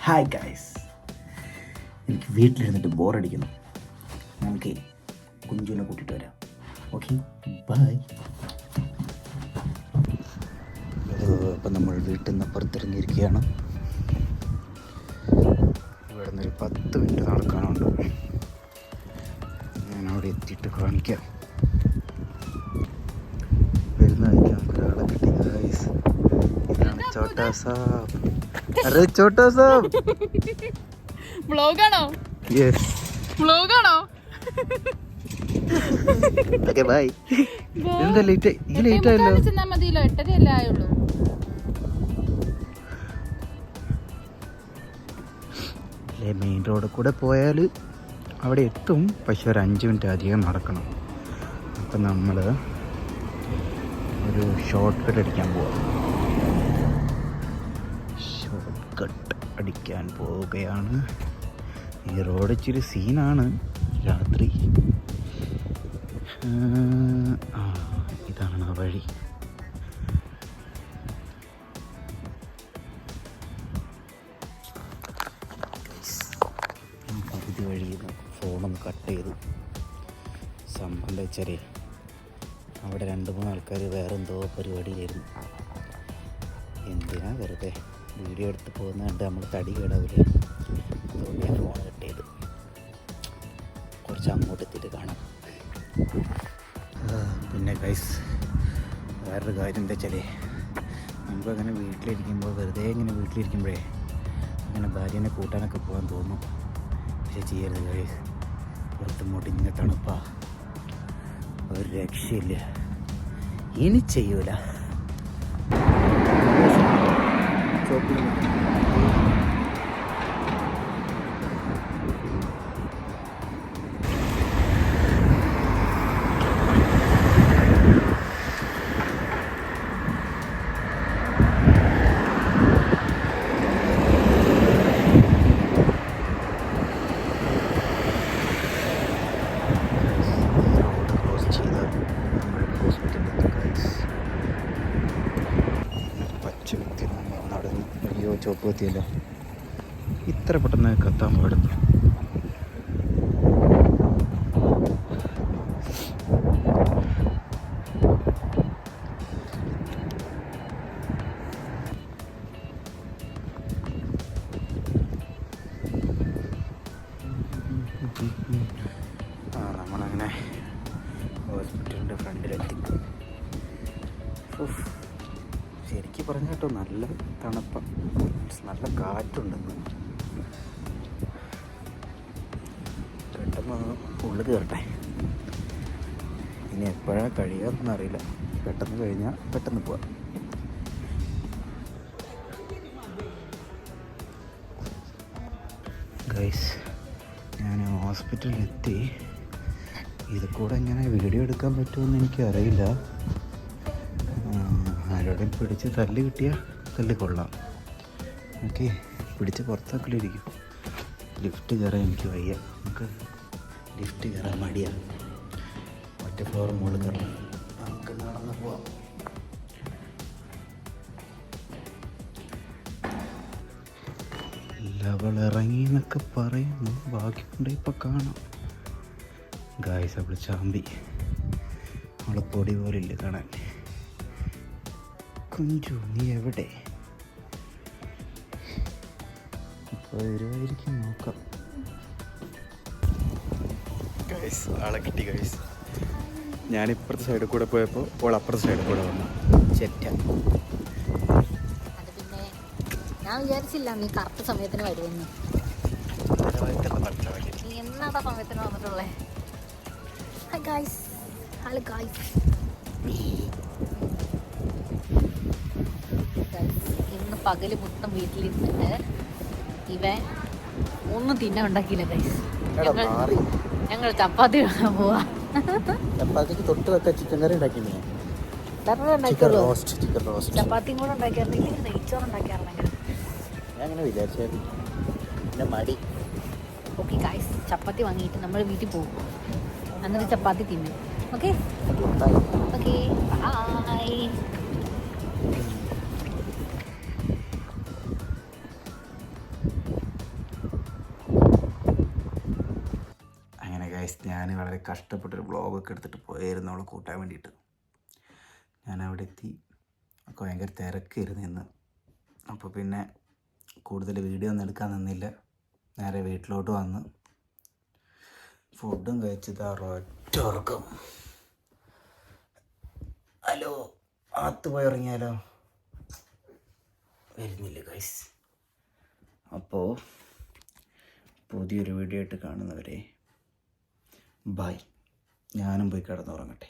Hi guys, എനിക്ക് വീട്ടിലിരുന്നിട്ട് ബോറടിക്കുന്നു. നമുക്ക് കുഞ്ചുവിനെ കൂട്ടിയിട്ട് വരാം. Okay, bye. ഇപ്പം നമ്മൾ വീട്ടിൽ നിന്ന് പുറത്തിറങ്ങിയിരിക്കുകയാണ്. ഇവിടെ നിന്നൊരു 10 മിനിറ്റ് നടക്കാനുണ്ട്. ഞാൻ അവിടെ എത്തിയിട്ട് കാണിക്കാം. വരുന്നതായിരിക്കും. നമുക്കൊരാളെ കിട്ടി ഗൈസ്. ഇതാണ് ചോട്ടാ സാബ്. അരെ ചോട്ടാ സാബ്, വ്ലോഗാണോ? യെസ്, വ്ലോഗാണോ? Okay bye. എന്താ ലേറ്റ്? ഈ ലേറ്റ് ആയല്ലോ. ചെന്നാ മതിയല്ലോ, 8:30 ആയുള്ളൂ. അല്ലേ, മെയിൻ റോഡിൽ കൂടെ പോയാൽ അവിടെ എത്തും, പക്ഷെ ഒരു 5 മിനിറ്റ് അധികം നടക്കണം. അപ്പം നമ്മൾ ഒരു ഷോർട്ട് കട്ട് അടിക്കാൻ പോവാം. ഷോർട്ട് കട്ട് അടിക്കാൻ പോവുകയാണ്. ഈ റോഡ് ഇച്ചിരി സീനാണ് രാത്രി. ഇതാണ് ആ വഴി. പകുതി വഴി ഫോണൊന്ന് കട്ട് ചെയ്തു. സംഭവം എന്താ വെച്ചാലേ, അവിടെ 2-3 ആൾക്കാർ വേറെ എന്തോ പരിപാടിയിലായിരുന്നു. എന്തിനാ വെറുതെ വീഡിയോ എടുത്ത് പോകുന്ന കണ്ട് നമ്മൾ തടി കേടാവില്ലേ? അതുകൊണ്ട് ഞാൻ ഫോൺ കട്ട് ചെയ്തു. കുറച്ച് അങ്ങോട്ട് എത്തിയിട്ട് കാണാം. പിന്നെ ഗൈസ്, വേറൊരു കാര്യം എന്താ വെച്ചാലേ, നമുക്കങ്ങനെ വീട്ടിലിരിക്കുമ്പോൾ വെറുതെ ഇങ്ങനെ വീട്ടിലിരിക്കുമ്പോഴേ അങ്ങനെ ഭാര്യനെ കൂട്ടാനൊക്കെ പോകാൻ തോന്നും. പക്ഷെ ചെയ്യരുത് ഗൈസ്. പുറത്ത് മുടിഞ്ഞ തണുപ്പാ, ഒരു രക്ഷയില്ല. ഇനി ചെയ്യൂല. ചോപ്പ് എത്തിയല്ലോ. ഇത്ര പെട്ടെന്ന് കത്താൻ പാടുന്നു. നമ്മളങ്ങനെ ഹോസ്പിറ്റലിൻ്റെ ഫ്രണ്ടിലെത്തി. ശരിക്കും പറഞ്ഞ കേട്ടോ, നല്ല തണുപ്പം, നല്ല കാറ്റുണ്ടെന്ന്. പെട്ടെന്ന് ഉള്ളിൽ കയറട്ടെ. ഇനി എപ്പോഴാണ് കഴിയാമെന്ന് അറിയില്ല. പെട്ടെന്ന് കഴിഞ്ഞാൽ പെട്ടെന്ന് പോവാം. ഗൈസ്, ഞാൻ ഹോസ്പിറ്റലിലെത്തി. ഇത് കൂടെ എങ്ങനെ വീഡിയോ എടുക്കാൻ പറ്റുമെന്ന് എനിക്കറിയില്ല. ആരോടെയും പിടിച്ച് തല്ല് കിട്ടിയാൽ തല്ലിക്കൊള്ളാം. ഓക്കെ, പിടിച്ച് പുറത്താക്കലിരിക്കും. ലിഫ്റ്റ് കയറാൻ എനിക്ക് വയ്യ. നമുക്ക് ലിഫ്റ്റ് കയറാൻ മടിയാണ്. ഒറ്റ ഫ്ലോർ മുകളിൽ കയറണം. നമുക്ക് നടന്ന് പോവാം. ലവൾ ഇറങ്ങി എന്നൊക്കെ പറയുന്നു. ബാക്കിയുണ്ട് ഇപ്പം കാണാം. ഗായ്സ്, അവൾ ചാമ്പി. അവളെ പൊടി പോലില്ല കാണാൻ. കുഞ്ചു, നീ എവിടെ? ഇപ്പോൾ വരുമായിരിക്കും, നോക്കാം. ഗൈസ്, ആളെ കിട്ടി ഗൈസ്. ഞാനിപ്പുറത്തെ സൈഡിൽ കൂടെ പോയപ്പോൾ ഓൾ അപ്പുറത്തെ സൈഡിൽ കൂടെ വന്നു. ചെറ്റ. ഞാൻ വിചാരിച്ചില്ല നീ കറക്റ്റ് സമയത്തിന് വരുമെന്ന്. നീ എന്നാടാ സമയത്തിന് വന്നിട്ടുള്ളേ? Hi guys, hello guys. ഇന്ന് പകല് മൊത്തം വീട്ടിലിരുന്നിട്ട് ഇവൻ ഒന്നും തിന്നാൻ ഉണ്ടാക്കിയില്ല ഗൈസ്. ഞങ്ങൾ ചപ്പാത്തി കാണാൻ പോവാ. ചപ്പാത്തിക്ക് തൊട്ട് വെക്കാൻ ചിക്കൻ കറി ഉണ്ടാക്കിയില്ലേ? ചപ്പാത്തിയും കൂടെ ഉണ്ടാക്കിയായിരുന്നെങ്കിൽ നെയ്ച്ചോറ് ഉണ്ടാക്കിയായിരുന്നെങ്കിൽ ഞാൻ അങ്ങനെ വിചാരിച്ചായിരുന്നു. പിന്നെ മടി. ഓക്കെ ഗൈസ്, ചപ്പാത്തി വാങ്ങിയിട്ട് നമ്മൾ വീട്ടിൽ പോകും. എന്നിട്ട് ചപ്പാത്തി തിന്നും. Okay okay, bye. ഞാൻ വളരെ കഷ്ടപ്പെട്ടൊരു വ്ളോഗൊക്കെ എടുത്തിട്ട് പോയായിരുന്നു അവളെ കൂട്ടാൻ വേണ്ടിയിട്ട്. ഞാൻ അവിടെ എത്തി, ഒക്കെ ഭയങ്കര തിരക്കായിരുന്നു ഇന്ന്. അപ്പോൾ പിന്നെ കൂടുതൽ വീഡിയോ ഒന്നും എടുക്കാൻ നിന്നില്ല. നേരെ വീട്ടിലോട്ട് വന്ന് ഫുഡും കഴിച്ചത് ഒറ്റ ഉറക്കം. ഹലോ, അകത്ത് പോയി ഇറങ്ങിയാലോ? വരുന്നില്ല ഗൈസ്. അപ്പോൾ പുതിയൊരു വീഡിയോ ആയിട്ട് കാണുന്നവരെ ബൈ. ഞാനും പോയി കിടന്നുറങ്ങട്ടെ.